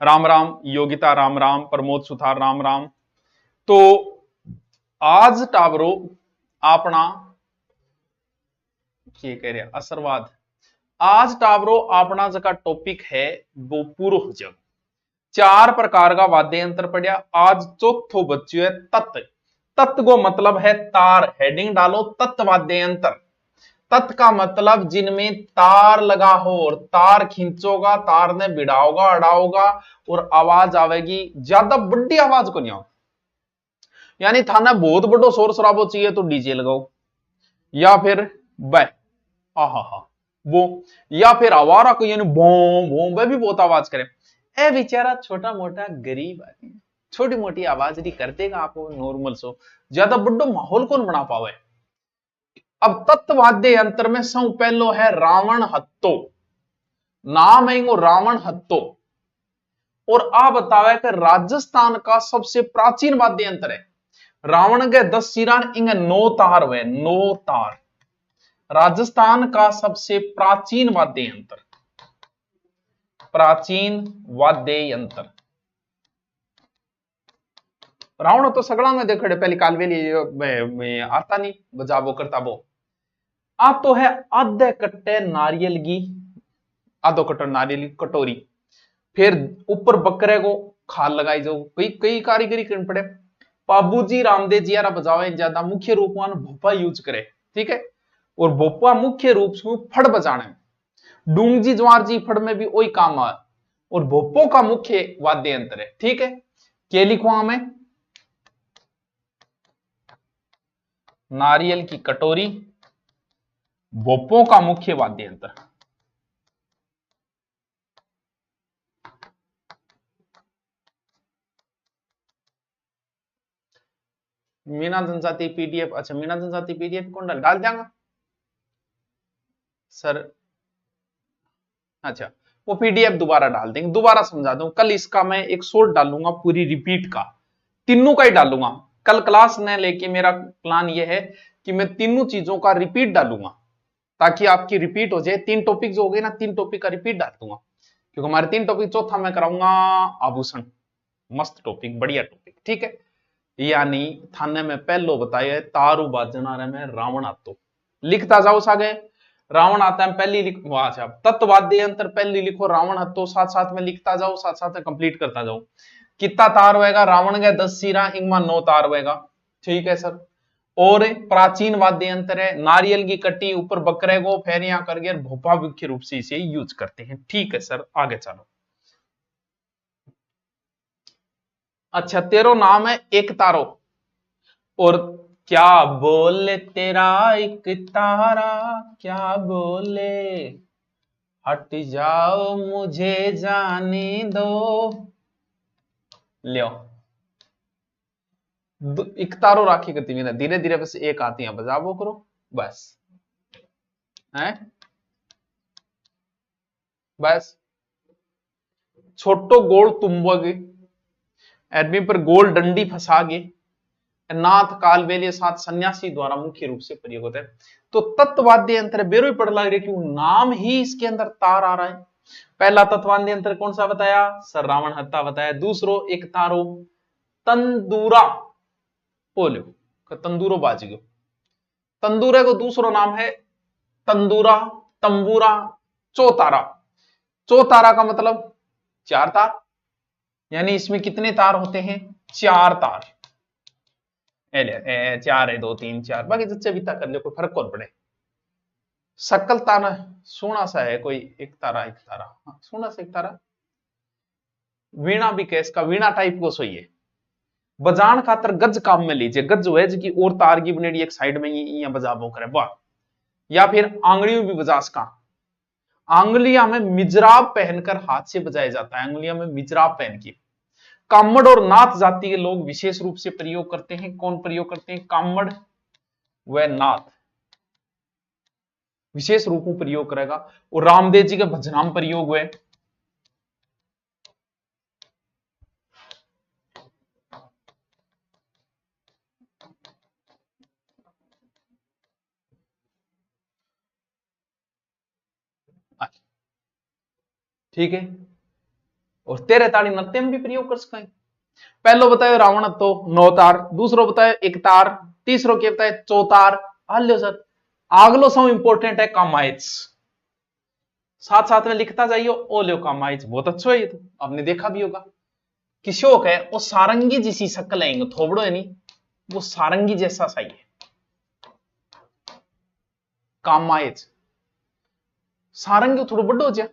राम राम, योगिता राम राम, प्रमोद सुथार राम राम। तो आज टावरो अपना ये कह रहे असरवाद, आज टावरो अपना जगह टॉपिक है वो पूर्व जग। चार प्रकार का वाद्य यंत्र पढ़िया, आज चौथो बच्चों है तत्व। तत्व को मतलब है तार, हेडिंग डालो तत्व वाद्य यंत्र। तत् का मतलब जिनमें तार लगा हो, और तार खींचोगा, तार ने भिड़ाओगा अड़ाओगा और आवाज आवेगी, ज्यादा बड़ी आवाज को नहीं आओ। यानी थाना बहुत बड़ो शोर शराबो चाहिए तो डीजे लगाओ, या फिर बह हा वो, या फिर आवारा को यानी बोम बोम वह भी बहुत आवाज करे। ए बेचारा छोटा मोटा गरीब आदमी छोटी मोटी आवाज नहीं कर देगा आपको नॉर्मल सो, ज्यादा बड़ो माहौल कौन बना पावे। अब तत्वाद्य यंत्र में सौ पहलो है रावण हत्तो, नाम है वो रावण हत्तो। और आ बतावे कि राजस्थान का सबसे प्राचीन वाद्य यंत्र है। रावण के 10 सिरा इंगे 9 तार हुए, 9 तार। राजस्थान का सबसे प्राचीन वाद्य यंत्र, प्राचीन वाद्य यंत्र रावण तो सगड़ा में देखो पहली कालवेली आता नहीं बजाबो करता वो। आप तो है आधे कट्टे नारियल की, आधो कट्टा नारियल की कटोरी, फिर ऊपर बकरे को खाल लगाई जाओ, कई कई कारीगरी करनी पड़े। बाबूजी रामदेव जी यारा बजावे ज्यादा मुख्य रूप में भोपा यूज करे, ठीक है। और भोपा मुख्य रूप से फड़ बजाने, डूंगजी ज्वार जी फड़ में भी वही काम आ। और भोपो का मुख्य वाद्य यंत्र है, ठीक है। के लिखवा में नारियल की कटोरी, भोपो का मुख्य वाद्य यंत्र। मीना जनजाति पीडीएफ, अच्छा मीना जनजाति पीडीएफ कौन डाल देगा सर? अच्छा वो पीडीएफ दोबारा डाल देंगे, दोबारा समझा दूं। कल इसका मैं एक शॉर्ट डालूंगा पूरी रिपीट का, तीनों का ही डालूंगा। कल क्लास ने लेके मेरा प्लान ये है कि मैं तीनों चीजों का रिपीट डालूंगा, ताकि आपकी रिपीट हो जाए। 3 टॉपिक जो हो गए ना, 3 टॉपिक का रिपीट डाल दूंगा, क्योंकि हमारे 3 टॉपिक, चौथा मैं कराऊंगा आभूषण। मस्त टॉपिक, बढ़िया टॉपिक, ठीक है। यानी थाने में पहलो बताया तारू बाजना रे में रावण आतो, लिखता जाओ सागे। रावण आता है पहली लिखो, अच्छा तत्वाद्य यंत्र पहली लिखो रावण हत्तो, साथ साथ में लिखता जाओ, साथ साथ में कंप्लीट करता जाओ। कितना तार होएगा? रावण के 10 सिरा, इनमें 9 तार होएगा, ठीक है सर। और प्राचीन वाद्य यंत्र है, नारियल की कट्टी ऊपर बकरे को फेरियां करके भोपा मुख्य रूप से इसे यूज करते हैं, ठीक है सर। आगे चलो। अच्छा तेरो नाम है एक तारो, और क्या बोले तेरा एक तारा, क्या बोले हट जाओ मुझे जाने दो। लियो एक तारो राखी करती हुई ना, धीरे धीरे बस एक आती है बजा वो करो बस, है बस। छोटो गोल तुम्बोगे एडमी पर गोल डंडी फंसागे, नाथ कालवेलिय साथ सन्यासी द्वारा मुख्य रूप से प्रयोग होता है। तो तत्वाद्य यंत्र बेरो ही पड़ लग रही, क्यों नाम ही इसके अंदर तार आ रहा है। पहला तत्वाद्य यंत्र कौन सा बताया सर? रावण हत्ता बताया। दूसरो एक तारो तंदूरा, बोलो तंदूरो बाज गयो। तंदूरे को दूसरो नाम है तंदूरा, तंबूरा, चौतारा। चौतारा का मतलब 4 तार, यानी इसमें कितने तार होते हैं? 4 तार। 4 है, 2 3 4, बाकी जिससे भी कर ले कोई फर्क कौन पड़े। सकल तारा सोना सा है कोई, एक तारा एक तारा, हाँ, सोना सा एक तारा। वीणा भी कैस का वीणा टाइप को सोई है। बजान खातर गज काम में लीजिए, गज वेज की और तार की बनेड़ी एक साइड में ये बजाबो करे वाह। या फिर आंगलियों भी बजास का, आंगलिया में मिजराब पहनकर हाथ से बजाया जाता है, आंगलिया में मिजराब पहन के। कामड़ और नाथ जाति के लोग विशेष रूप से प्रयोग करते हैं। कौन प्रयोग करते हैं? कामड़ व नाथ विशेष रूप में प्रयोग करेगा। और रामदेव जी के भजनाम प्रयोग हुए। ठीक है, और तेरे ताड़ी नृत्य में भी प्रयोग कर सकें। पहलो बतायो रावण तो 9 तार, दूसरो बतायो 1 तार, तीसरो क्या बताए 4 तार। हाल्यो सर आगलो सो इंपोर्टेंट है कामाइच, साथ साथ में लिखता जाइयो। ओ लो कामाइच बहुत अच्छा है, ये तो आपने देखा भी होगा। किशोक है वो सारंगी जैसी शक्ल है, थोबड़ो है नहीं वो सारंगी जैसा सही है। कामाइच सारंगी थोड़ा बड़ो हो जाए,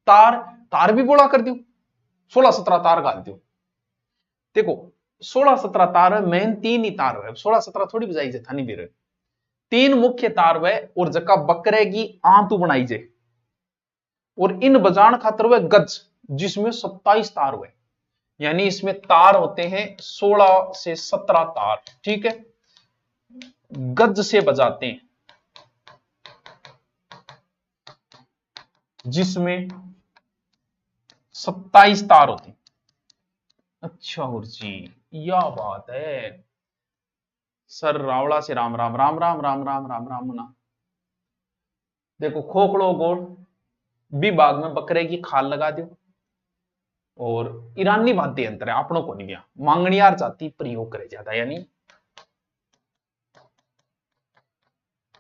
तार तार भी बोला कर दियो, 16-17 तार गाल दियो। देखो 16-17 तार है, मेन 3 ही तार है, 16-17 थोड़ी बजाई जे थानी भी रहे। 3 मुख्य तार वह और जका बकरे की आंतू बनाई जे, और इन बजान खातर वह गज जिसमें 27 तार हुए, यानी इसमें तार होते हैं 16 से 17 तार। ठीक है, गज से बजाते हैं जिसमें 27 तार होते हैं। अच्छा गुरुजी यह बात है सर, रावड़ा से राम राम राम राम राम राम राम राम ना। देखो खोखड़ो गोड़ विभाग में बकरे की खाल लगा दो, और ईरानी वाद्य यंत्र है आपनों को नहीं गया, मांगणियार जाति प्रयोग करे ज्यादा, यानी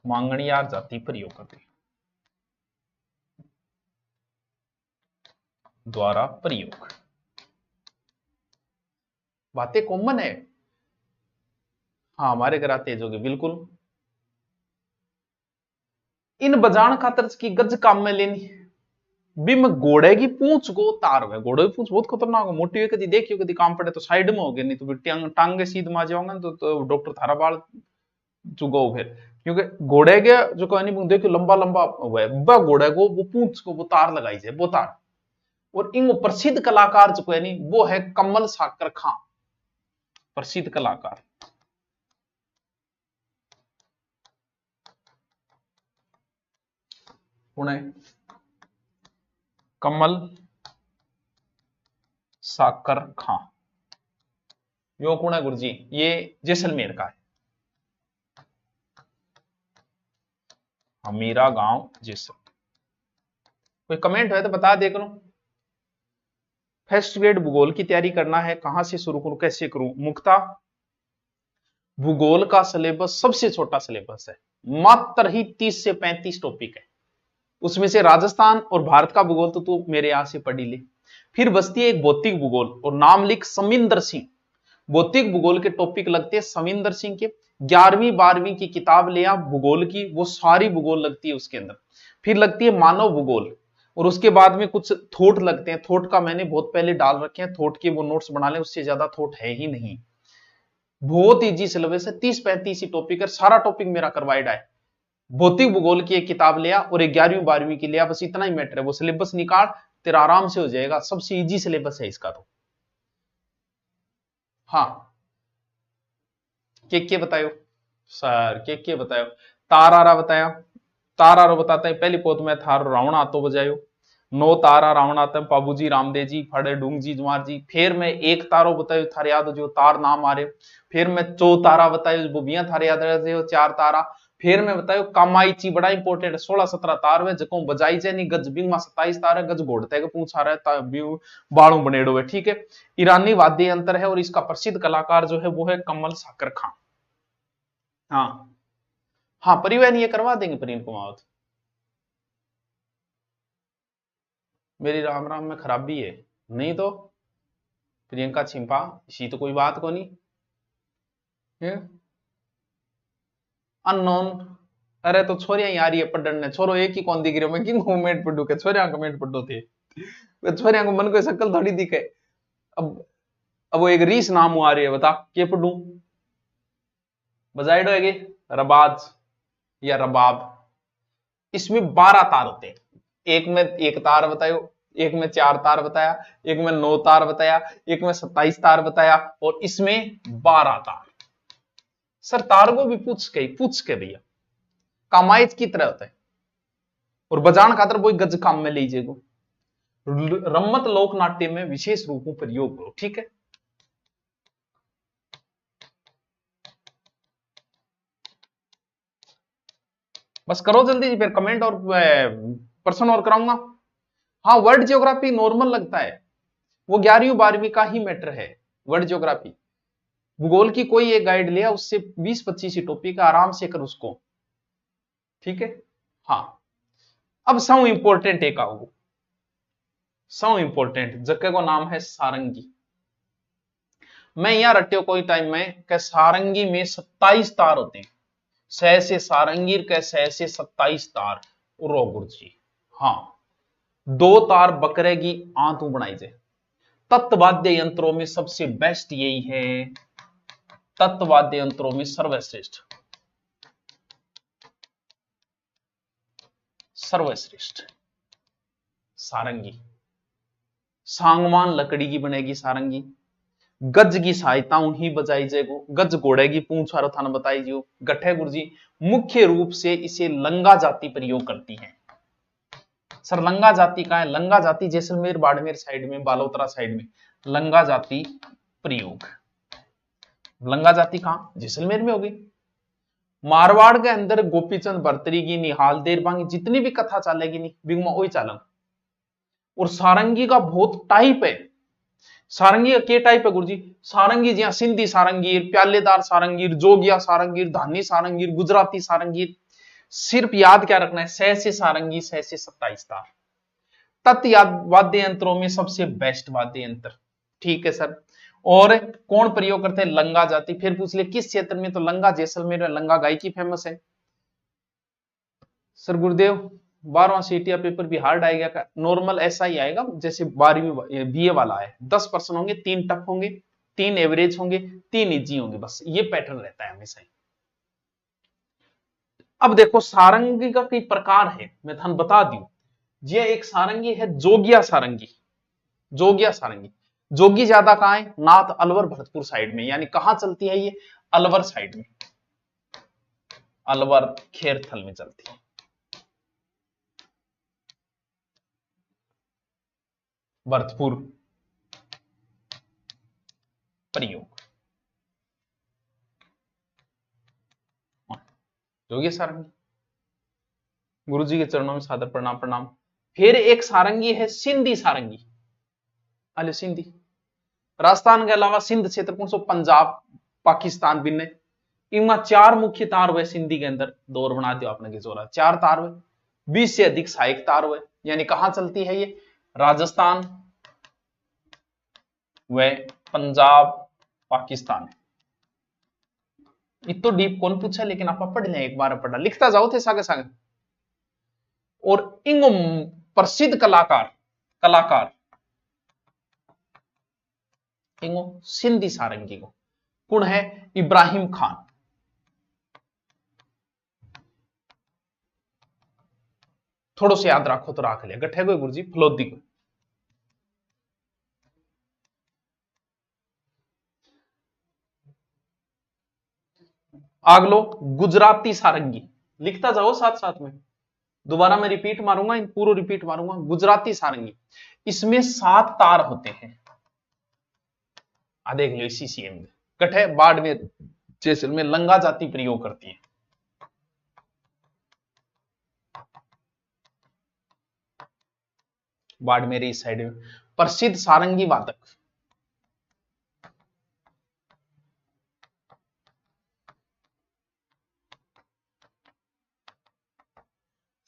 मांगणियार जाति प्रयोग करते द्वारा प्रयोग, बातें कॉमन है। हाँ हमारे घर तेज होगी बिल्कुल। इन बजान खातर की गज काम में लेनी भी, मैं घोड़े की पूंछ को तार हुए, घोड़े की पूंछ बहुत खतरनाक है, मोटी हुई कभी देखियो, कभी काम पड़े तो साइड में हो गए, नहीं तो टांगे सीध मा जाओगे तो डॉक्टर थारा बाल चुगो फिर, क्योंकि घोड़े के जो कहनी देखियो लंबा लंबा हुआ है, घोड़े को वो पूंछ को वो तार लगाई जाए, वो तार। और इन प्रसिद्ध कलाकार जो कहनी वो है कमल साकर खां, प्रसिद्ध कलाकार। उन्हें कमल साकर खां, यो कौन है गुरुजी? ये जैसलमेर का है, हमीरा गांव जैसलमेर। कोई कमेंट है तो बता दे करो। फर्स्ट ग्रेड भूगोल की तैयारी करना है, कहां से शुरू करूं, कैसे करूं? मुक्ता भूगोल का सिलेबस सबसे छोटा सिलेबस है, मात्र ही 30 से 35 टॉपिक है, उसमें से राजस्थान और भारत का भूगोल तो तू मेरे यहां से पढ़ी ले। फिर बचती है एक भौतिक भूगोल, और नाम लिख समिंदर सिंह। भौतिक भूगोल के टॉपिक लगते हैं समिंदर सिंह के, 11वीं 12वीं की किताब ले आ भूगोल की, वो सारी भूगोल लगती है उसके अंदर। फिर लगती है मानव भूगोल, और उसके बाद में कुछ थोट लगते हैं, थोट का मैंने बहुत पहले डाल रखे हैं, थोट के वो नोट्स बना ले, उससे ज्यादा थोट है ही नहीं। बहुत इजी सिलेबस है, 30-35 ही टॉपिक है, सारा टॉपिक मेरा करवाइड है। भौतिक भूगोल की एक किताब लिया और 11वीं 12वीं की लिया, बस इतना ही मैटर है, वो सिलेबस निकाल तेरा आराम से हो जाएगा, सबसे इजी सिलेबस है इसका तो। हाँ के बतायो सर, के बतायो? तारा बताया, तारा बताते हैं पहली पोत में थार रावण आतो बजायो, 9 तारा रावण आते हैं, पाबूजी रामदेव जी फड़े डूंग जी जुमार जी। फिर मैं 1 तारो बतायो थारे याद जो तार नाम आ रहे। फिर मैं 4 तारा बतायो बुबियां थारे याद रहे 4 तारा। फिर मैं बतायो कामाईची बड़ा इंपॉर्टेंट है, 16-17 तार में जको बजाई जे नहीं, गज बिंग में 27 तार है, गज घोड़ते के पूछ आ रहा है, बाड़ू बनेड़ो है। ठीक है, ईरानी वाद्य यंत्र है, और इसका प्रसिद्ध कलाकार जो है वो है कमल साकर खां। हाँ हाँ परिवहन ये करवा देंगे प्रीन कुमावत, मेरी राम राम में खराबी है, नहीं तो प्रियंका छिंपा इसी तो कोई बात को नहीं है। अननोन, अरे तो छोरिया ही आ रही है पढ़ने, छोरो एक ही कौन दिख रही, मैं किन कमेंट पढ़ू के छोरिया कमेंट पढ़ो थे, छोरिया को मन को शक्ल थोड़ी दिखे। अब वो एक रीस नाम आ रही है, बता के पढ़ू? बजाइडो है रबाज या रबाब। इसमें 12 तार होते हैं, एक में 1 तार बतायो, एक में 4 तार बताया, एक में 9 तार बताया, एक में 27 तार बताया, और इसमें 12 तार। सर तार को भी पूछ के भैया कामाइज की तरह होता है, और बजान खातर वो गज काम में लीजिएगा, रम्मत लोक नाट्य में विशेष रूप में प्रयोग करो। ठीक है, बस करो जल्दी जी, फिर कमेंट और प्रश्न और कराऊंगा। हाँ वर्ल्ड ज्योग्राफी नॉर्मल लगता है, वो 11वीं 12वीं का ही मैटर है। वर्ल्ड ज्योग्राफी, भूगोल की कोई एक गाइड लिया, उससे 20-25 ही टॉपिक आराम से कर उसको, ठीक है। हाँ, अब सौ इंपोर्टेंट एक आओ, सौ इंपोर्टेंट जगह को नाम है सारंगी। मैं यहां रट्टियो कोई टाइम में कि सारंगी में 27 तार होते हैं, सह से सारंगीर के सह से 27 तार रो गुरुजी। हाँ, 2 तार बकरे की आंतू बनाई जाए। तत्वाद्य यंत्रों में सबसे बेस्ट यही है, तत्वाद्य यंत्रों में सर्वश्रेष्ठ, सर्वश्रेष्ठ सारंगी। सांगवान लकड़ी की बनेगी सारंगी, गज की सहायता ही बजाई जाएगो, गज घोड़े की पूंछ वाला थाना बताई जो गठे गुरुजी। मुख्य रूप से इसे लंगा जाति प्रयोग करती है। सर लंगा जाति का है, लंगा जाति जैसलमेर बाड़मेर साइड में, बालोतरा साइड में लंगा जाति प्रयोग। लंगा जाति कहां, जैसलमेर में होगी। मारवाड़ के अंदर गोपीचंद भर्तरी की, निहाल देरबांगी, जितनी भी कथा चलेगी नहीं बिगमा वही चालन। और सारंगी का बहुत टाइप है। सारंगी का क्या टाइप है गुरुजी? सारंगी जी सिंधी सारंगीर, प्यालेदार सारंगीर, जोगिया सारंगीर, धानी सारंगीर, गुजराती सारंगीर। सिर्फ याद क्या रखना है, सह से सारंगी, सह से 27 तार। तत् वाद्य यंत्रों में सबसे बेस्ट वाद्य यंत्र, ठीक है सर। और कौन प्रयोग करते हैं, लंगा जाति। फिर पूछ ले किस क्षेत्र में, तो लंगा जैसलमेर में लंगा गायकी फेमस है। सर गुरुदेव 12वां सीटीआर पेपर भी हार्ड आएगा का? नॉर्मल ऐसा ही आएगा जैसे 12वीं बीए वाला है। 10 प्रश्न होंगे, 3 टफ होंगे, 3 एवरेज होंगे, 3 इजी होंगे, बस ये पैटर्न रहता है हमेशा ही। अब देखो सारंगी का कई प्रकार है, मैं थान बता दूं। ये एक सारंगी है जोगिया सारंगी, जोगिया सारंगी। जोगी ज्यादा कहां है, नाथ अलवर भरतपुर साइड में, यानी कहां चलती है ये, अलवर साइड में, अलवर खेरथल में चलती है। भरतपुर प्रयोग, जोगिया सारंगी। गुरु जी के चरणों में सादर प्रणाम प्रणाम। फिर एक सारंगी है सिंधी सारंगी, अले सिंधी। राजस्थान के अलावा सिंध क्षेत्र कौन सो, पंजाब, पाकिस्तान बिन्ने, इनमें 4 मुख्य तार हुए सिंधी के अंदर। दौर बना दियो आपने की जोरा, 4 तार हुए, 20 से अधिक सहायक तार हुए। यानी कहां चलती है ये, राजस्थान व पंजाब, पाकिस्तान। इतो डीप कौन पूछा, लेकिन आप पढ़ लें, एक बार पढ़ा, लिखता जाओ थे सागे सागे। और इंगो प्रसिद्ध कलाकार, कलाकार इंगो सिंधी सारंगी को कौन है, इब्राहिम खान। थोड़ो से याद रखो तो रख लिया, गठे को गुरुजी फलोदी को। आगलो गुजराती सारंगी, लिखता जाओ साथ साथ में, दोबारा मैं रिपीट मारूंगा, इन पूरा रिपीट मारूंगा। गुजराती सारंगी, इसमें 7 तार होते हैं। देख लो सीसीएम में कठे बाड़मेर जैसलमेर लंगा जाति प्रयोग करती है। बाड़मेर इस साइड में प्रसिद्ध सारंगी वादक,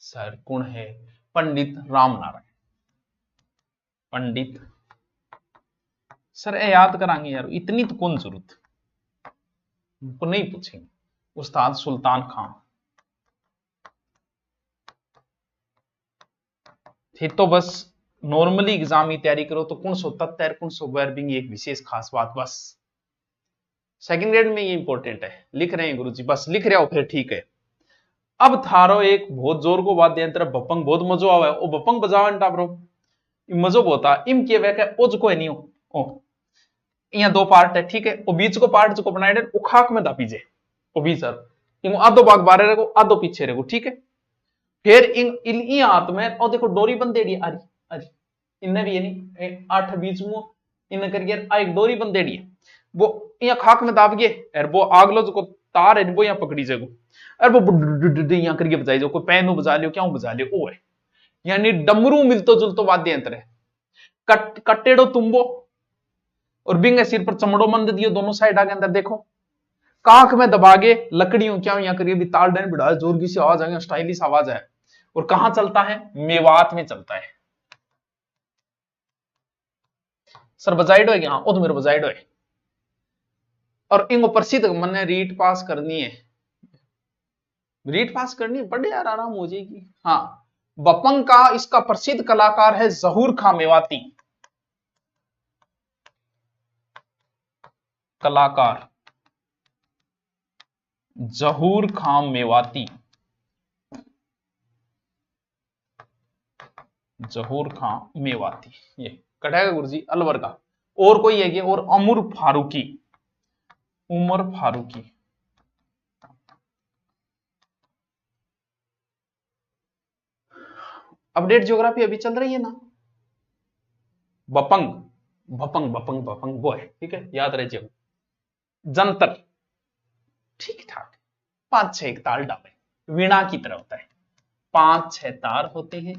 सर कौन है, पंडित राम नारायण। पंडित सर ए याद करांगे यार, इतनी तो कौन जरूरत, उनको नहीं पूछेंगे। उस्ताद सुल्तान खान, फिर तो बस नॉर्मली एग्जाम की तैयारी करो तो कौन सो तत्व, कौन सो वर्बिंग, एक विशेष खास बात, बस सेकंड ग्रेड में ये इंपॉर्टेंट है। लिख रहे हैं गुरुजी, बस लिख रहे हो फिर ठीक है। अब थारो एक बहुत जोर को वाद्य यंत्र बपंग, बहुत मजो आवे, ओ बपंग बजावन टाबरो मजो बहुत आ। इम के वे के ओज को नहीं हो, ओ यहाँ 2 पार्ट है, ठीक है। ओ बीच को पार्ट जो बनाए उखाक में दापी जे, ओ बीच सर आधो भाग बारे रखो, आधो पीछे रखो, ठीक है। फिर इन हाथ में और देखो डोरी बंदेड़ी, अरे अरे इन्हें भी ये नहीं 8 बीच में इन करके एक डोरी बंदेड़ी है, वो यहाँ खाक में दाब गए, और वो आगलो जो तार है वो यहाँ पकड़ी जाएगो, और वो यहाँ करके बजाई जाओ, कोई पैनो बजा लियो, क्या बजा लियो, ओ है। यानी डमरू मिलतो जुलतो वाद्य यंत्र है। कट्टेड़ो तुम्बो और बिंगे सिर पर चमड़ो मंद दियो, दोनों साइड आगे अंदर देखो। काख में दबागे लकड़ियों क्या यहां करिए भी ताल डैन बिड़ा जोर की सी आवाज आ, स्टाइलिश आवाज है। और कहां चलता है? मेवात में चलता है। सर बजाइडो है हाँ, ओ तो मेरे बजाइडो है। और इनको प्रसिद्ध मैंने रीट पास करनी है, रीट पास करनी है, बड़े यार आराम हो जाएगी। हाँ, बपंग का इसका प्रसिद्ध कलाकार है जहूर खां मेवाती। कलाकार जहूर खां मेवाती, जहूर खां मेवाती, ये कटेगा गुरुजी अलवर का। और कोई है और उमर फारूकी, उमर फारूकी। अपडेट ज्योग्राफी अभी चल रही है ना। बपंग बपंग बपंग बपंग वो है, ठीक है, याद रहिए। जंतर ठीक ठाक, 5-6 एक ताल डाले, वीणा की तरह होता है, 5-6 तार होते हैं,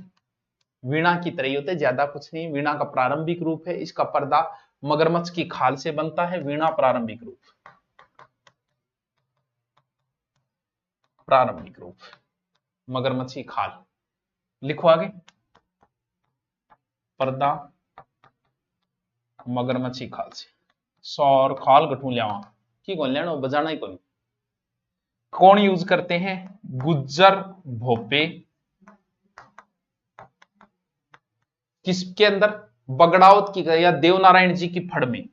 वीणा की तरह ही होते हैं, ज्यादा कुछ नहीं। वीणा का प्रारंभिक रूप है, इसका पर्दा मगरमच्छ की खाल से बनता है। वीणा प्रारंभिक रूप, प्रारंभिक रूप मगरमच्छ की खाल, लिखो आगे, पर्दा मगरमच्छ की खाल से। सौर खाल गठू लियावा की कौन लेना, बजाना ही कौन। कौन यूज करते हैं? गुज्जर भोपे। किसके अंदर? बगड़ावत की या देवनारायण जी की फड़ में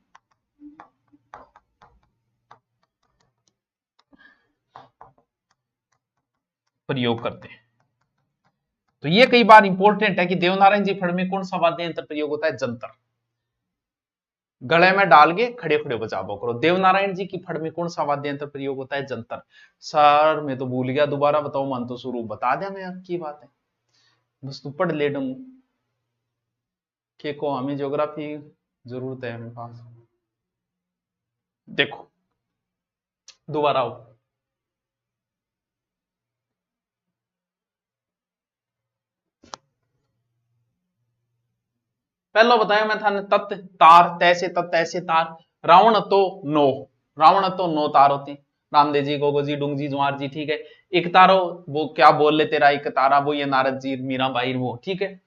प्रयोग करते हैं। तो ये कई बार इंपॉर्टेंट है कि देवनारायण जी फड़ में कौन सा वाद्य यंत्र प्रयोग होता है? जंतर। गले में डाल के खड़े खड़े बजाबो करो। देवनारायण जी की फड़ में कौन सा वाद्य यंत्र प्रयोग होता है? जंतर। सर मैं तो भूल गया, दोबारा बताओ। मन तो शुरू बता दिया मैं, आपकी बात है, बस तू पढ़ ले डूं के को हमें ज्योग्राफी जरूरत है हमें पास। देखो दोबारा आओ, पहला बताया मैं था तत्व तार, तैसे तत्व ऐसे तार। रावण तो 9, रावण तो 9 तार होते हैं। रामदेव जी, गोगो जी, डुंग जी, जुआर जी, ठीक है। एक तारो वो क्या बोल ले तेरा एक तारा, वो ये नारद जी, मीरा बाई, वो ठीक है।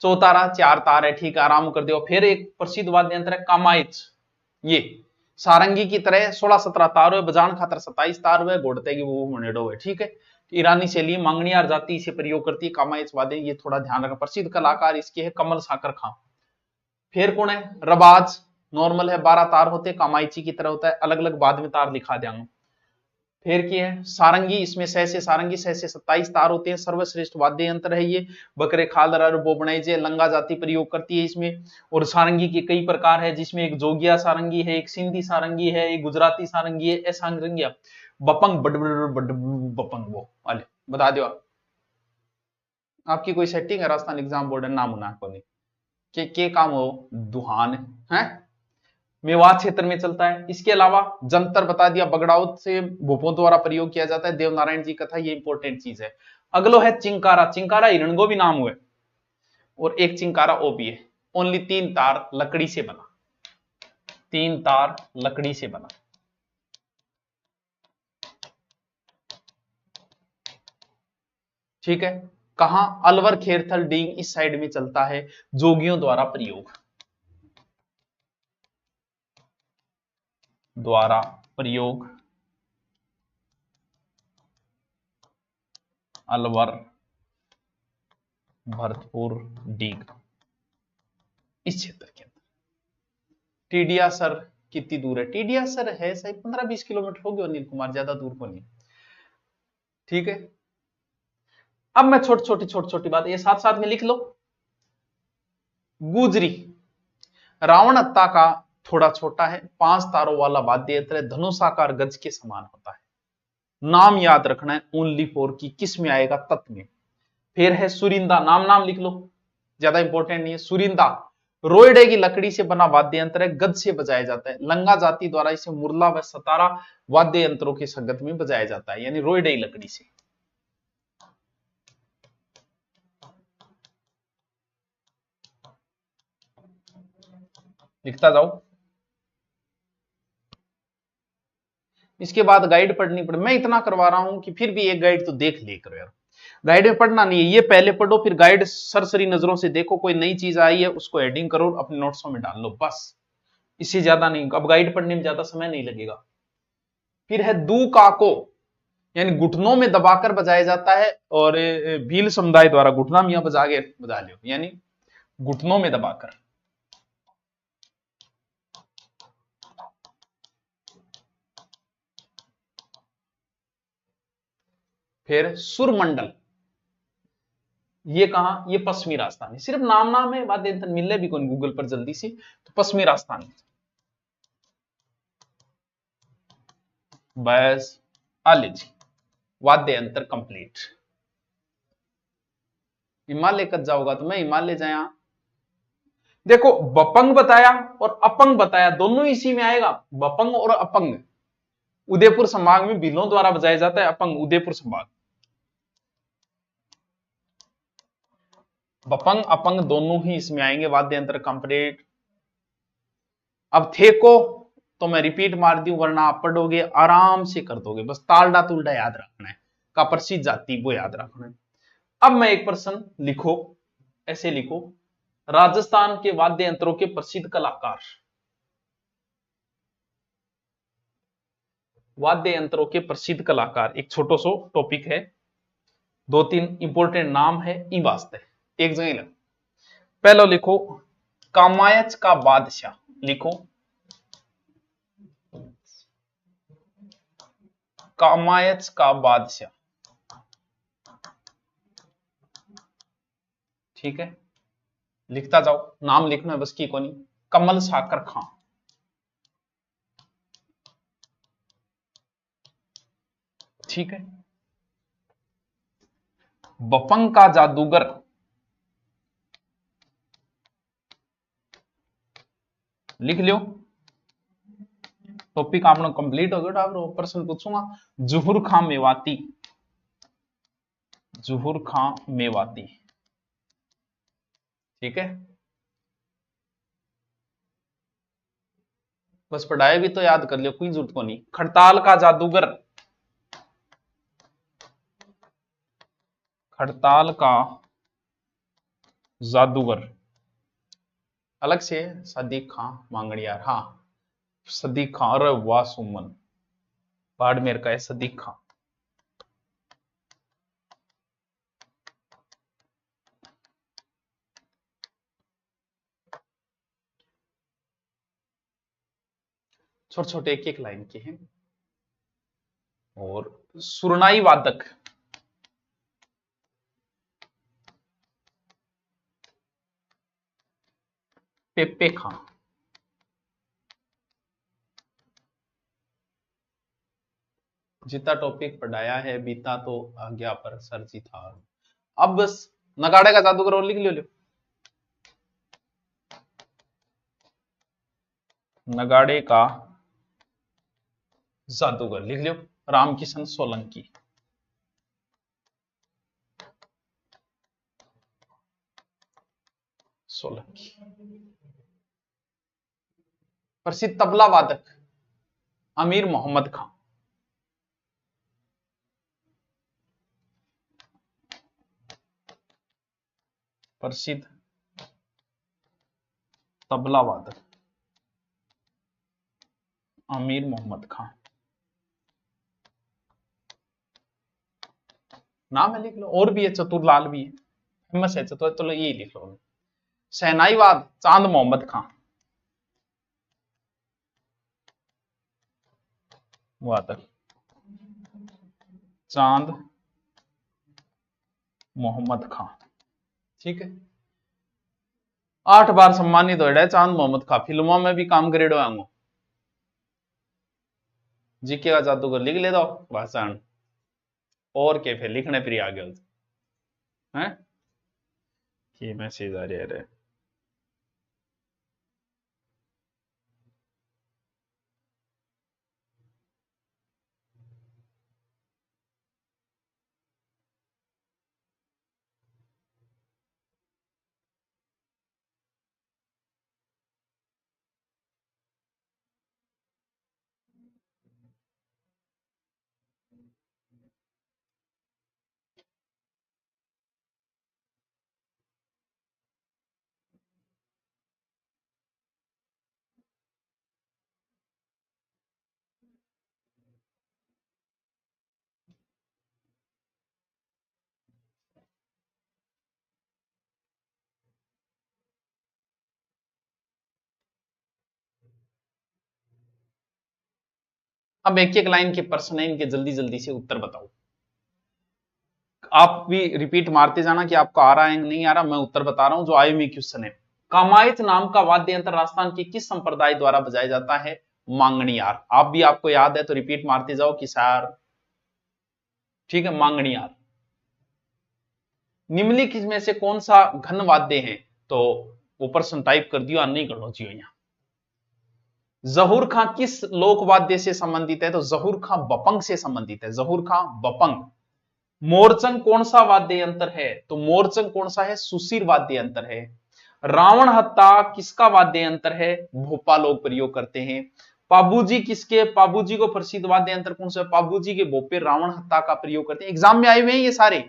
चौतारा 4 तार है, ठीक है, आराम कर दो। फिर एक प्रसिद्ध वाद्य यंत्र है कामाइच, ये सारंगी की तरह 16-17 तार हुए, बजान खातर 27 तार हुए, घोड़ते की वो मनेडो हुए, ठीक है। ईरानी शैली मांगनियार जाति इसे प्रयोग करती है कामाइच वाद्य, ये थोड़ा ध्यान रखना। प्रसिद्ध कलाकार इसके है कमल साकर खां। फिर कौन है? रबाज, नॉर्मल है, 12 तार होते, कामाइची की तरह होता है, अलग अलग बाद में तार लिखा देंगे। फिर क्या है? सारंगी, इसमें सहसे सारंगी, सहसे 27 तार होते हैं, सर्वश्रेष्ठ वाद्य यंत्र है ये। बकरे खाल बोबनाई जे लंगा जाति प्रयोग करती है इसमें। और सारंगी के कई प्रकार है, जिसमें एक जोगिया सारंगी है, एक सिंधी सारंगी है, एक गुजराती सारंगी है, ए सारंगी। बपंग बपंग वो अले बता दो आप। आपकी कोई सेटिंग है? राजस्थान एग्जाम बोर्ड है, नाम होना को नहीं के काम हो दुहान है, मेवात क्षेत्र में चलता है। इसके अलावा जंतर बता दिया, बगड़ाउत से भूपों द्वारा प्रयोग किया जाता है। देवनारायण जी कथा, ये इंपॉर्टेंट चीज है। अगलो है चिंकारा, चिंकारा हिरणगो भी नाम हुए, और एक चिंकारा ओ भी है। ओनली 3 तार लकड़ी से बना, 3 तार लकड़ी से बना, ठीक है। कहां? अलवर, खेरथल, डींग, इस साइड में चलता है, जोगियों द्वारा प्रयोग, द्वारा प्रयोग, अलवर, भरतपुर, डीग, इस क्षेत्र के अंदर। टीडिया सर कितनी दूर है? टीडिया सर है सही 15-20 किलोमीटर होगी अनिल कुमार, ज्यादा दूर को नहीं, ठीक है। अब मैं छोटी छोटी बात ये साथ साथ में लिख लो। गुजरी, रावण हत्ता का थोड़ा छोटा है, 5 तारों वाला वाद्य यंत्र है, धनुषाकार गज के समान होता है। नाम याद रखना है ओनली फोर की, किस में आएगा? तत्व में। फिर है सुरिंदा, नाम नाम लिख लो, ज्यादा इंपॉर्टेंट नहीं है। सुरिंदा रोइडे की लकड़ी से बना वाद्य यंत्र है, गज से बजाया जाता है। लंगा जाति द्वारा इसे मुरला व सतारा वाद्य यंत्रों के संगत में बजाया जाता है, यानी रोइडे की लकड़ी से। लिखता जाओ। इसके बाद गाइड पढ़नी पड़े, मैं इतना करवा रहा हूं कि फिर भी एक गाइड तो देख ले करो यार। गाइड में पढ़ना नहीं है, ये पहले पढ़ो, फिर गाइड सरसरी नजरों से देखो, कोई नई चीज आई है उसको हेडिंग करो, अपने नोट्सों में डाल लो, बस। इससे ज्यादा नहीं, अब गाइड पढ़ने में ज्यादा समय नहीं लगेगा। फिर है दू काको, यानी घुटनों में दबाकर बजाया जाता है, और भील समुदाय द्वारा घुटना मियां बजा के बजा लो, यानी घुटनों में दबाकर। फिर सुरमंडल, ये कहां, ये पश्चिमी राजस्थान है, सिर्फ नाम नाम है, वाद्य यंत्र मिलने भी कौन गूगल पर जल्दी से, तो पश्चिमी राजस्थान। बस आले जी, वाद्य यंत्र कंप्लीट। हिमालय कद जाओगा, तो मैं हिमालय जाया। देखो बपंग बताया और अपंग बताया, दोनों इसी में आएगा, बपंग और अपंग। उदयपुर संभाग में भीलों द्वारा बजाया जाता है अपंग, उदयपुर संभाग। बपंग अपंग दोनों ही इसमें आएंगे, वाद्य यंत्र कंप्लीट। अब थे को तो मैं रिपीट मार दूं, वरना आप पढ़ोगे आराम से कर दोगे, बस तालडा तुलडा याद रखना है, का प्रसिद्ध जाति वो याद रखना है। अब मैं एक प्रश्न, लिखो, ऐसे लिखो, राजस्थान के वाद्य यंत्रों के प्रसिद्ध कलाकार। वाद्य यंत्रों के प्रसिद्ध कलाकार, एक छोटो सो टॉपिक है, दो तीन इंपोर्टेंट नाम है ई वास्ते, एक जगह लग। पहला लिखो कामायच का बादशाह, लिखो कामायच का बादशाह, ठीक है, लिखता जाओ, नाम लिखना है बस की कोनी। कमल साकर खां, ठीक है। बपंग का जादूगर, लिख लियो, टॉपिक आपने कंप्लीट हो गया। प्रश्न पूछूंगा, जुहुर खां मेवाती, जुहुर खां मेवाती, ठीक है। बस पढ़ाए भी तो याद कर लियो, कोई जरूरत को नहीं। खड़ताल का जादूगर, खड़ताल का जादूगर अलग से है, सदीक खां मांगड़ियार, हाँ सदीक खां, अरे वाह सुमन, बाड़मेर का है सदीक खां। छोटे छोटे एक एक लाइन के हैं। और सुरनाई वादक, पेप्पे खां, जितना टॉपिक पढ़ाया है बीता तो आज्ञा पर सर जी था। अब बस नगाड़े का जादूगर और लिख लियो, नगाड़े का जादूगर लिख लियो, रामकिशन सोलंकी, सोलंकी। प्रसिद्ध तबला वादक अमीर मोहम्मद खां, प्रसिद्ध तबला वादक अमीर मोहम्मद खां, नाम है लिख लो। और भी है, चतुरलाल भी है, फेमस है चतुर, चलो ये लिख लो। शहनाईवाद चांद मोहम्मद खां, वादक चांद मोहम्मद खां, ठीक है। 8 बार सम्मानित हो चांद मोहम्मद खां, फिल्मों में भी काम करेडो आंगो। जीके का जादूगर लिख ले दो भाषण, और के फिर लिखने फिर आगे हैं, ये मैसेज आ रहा है। अब एक एक लाइन के प्रश्न है, इनके जल्दी जल्दी से उत्तर बताओ। आप भी रिपीट मारते जाना कि आपको आ रहा है नहीं आ रहा, मैं उत्तर बता रहा हूं जो आयुमी क्वेश्चन है। कामायत नाम का वाद्य यंत्र राजस्थान के किस संप्रदाय द्वारा बजाया जाता है? मांगणियार। आप भी, आपको याद है तो रिपीट मारते जाओ कि सर ठीक है, मांगणियार। निम्नलिखित में से कौन सा घन वाद्य है? तो वो प्रश्न टाइप कर दियो, नहीं करना चाहिए यहाँ। जहूर खां किस लोक वाद्य से संबंधित है? तो जहूर खां बपंग से संबंधित है, जहूर खां बपंग। मोरचंग कौन सा वाद्य यंत्र है? तो मोरचंग कौन सा है? सुशीर वाद्य यंत्र है। रावण हत्ता किसका वाद्य यंत्र है? भोपा लोग प्रयोग करते हैं। पाबूजी किसके? पाबूजी को प्रसिद्ध वाद्य यंत्र कौन सा है? पाबूजी के भोपे रावण हत्ता का प्रयोग करते हैं। एग्जाम में आए हुए हैं ये सारे।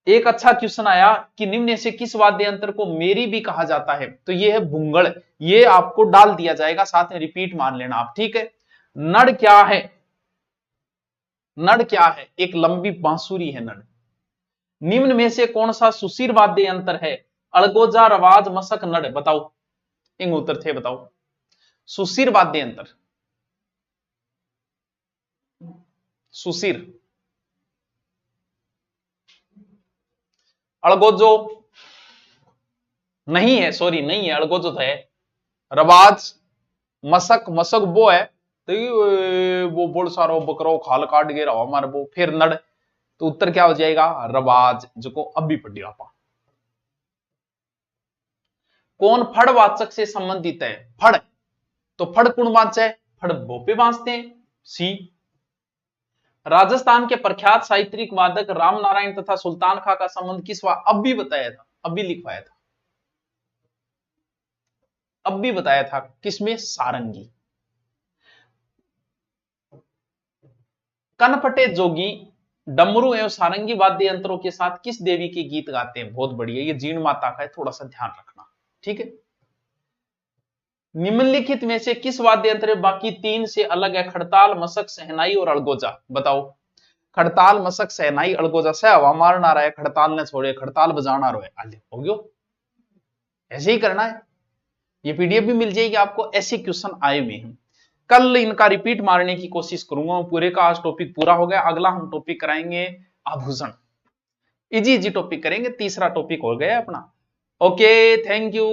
एक अच्छा क्वेश्चन आया कि निम्न से किस वाद्य यंत्र को मेरी भी कहा जाता है? तो ये है भुंगड़। ये आपको डाल दिया जाएगा, साथ में रिपीट मान लेना आप, ठीक है। नड़ क्या है? नड़ क्या है? एक लंबी बांसुरी है नड़। निम्न में से कौन सा सुशीर वाद्य यंत्र है? अड़गोजा, रवाज, मशक, नड़। बताओ, इन उत्तर थे, बताओ। सुशीर वाद्य यंत्र, सुशीर। अड़गोजो नहीं है, सॉरी नहीं है, अड़गोजो तो है। रवाज, मशक, मशक वो है तो वो बोल सारो बकरो खाल काट गए रहा हमारे वो। फिर नड़, तो उत्तर क्या हो जाएगा? रवाज, जो को अब भी पढ़ियो आप। कौन फड़वाचक से संबंधित है? फड़, तो फड़ कौन बांचे? फड़ भोपे बांचते हैं, सी। राजस्थान के प्रख्यात साहित्यिक वादक राम नारायण तथा सुल्तान खां का संबंध किस अब भी बताया था, अब भी लिखवाया था, अब भी बताया था, किसमें? सारंगी। कनपटे जोगी डमरू एवं सारंगी वाद्य यंत्रों के साथ किस देवी के गीत गाते हैं? बहुत बढ़िया, ये जीण माता का है, थोड़ा सा ध्यान रखना, ठीक है। निम्नलिखित में से किस वाद्य यंत्र बाकी तीन से अलग है? खड़ताल, मशक, सहनाई और अड़गोजा। बताओ। खड़ताल, मशक, सहनाई, अड़गोजा। से हवा मारना रहा है, खड़ताल ने छोड़े, खड़ताल बजाना रहे, आले हो गयो। ऐसे ही करना है। ये पीडीएफ भी मिल जाएगी आपको, ऐसे क्वेश्चन आए हुए हैं। कल इनका रिपीट मारने की कोशिश करूंगा। पूरे का आज टॉपिक पूरा हो गया। अगला हम टॉपिक कराएंगे आभूषण। इजी इजी टॉपिक करेंगे, तीसरा टॉपिक हो गया अपना। Okay, thank you.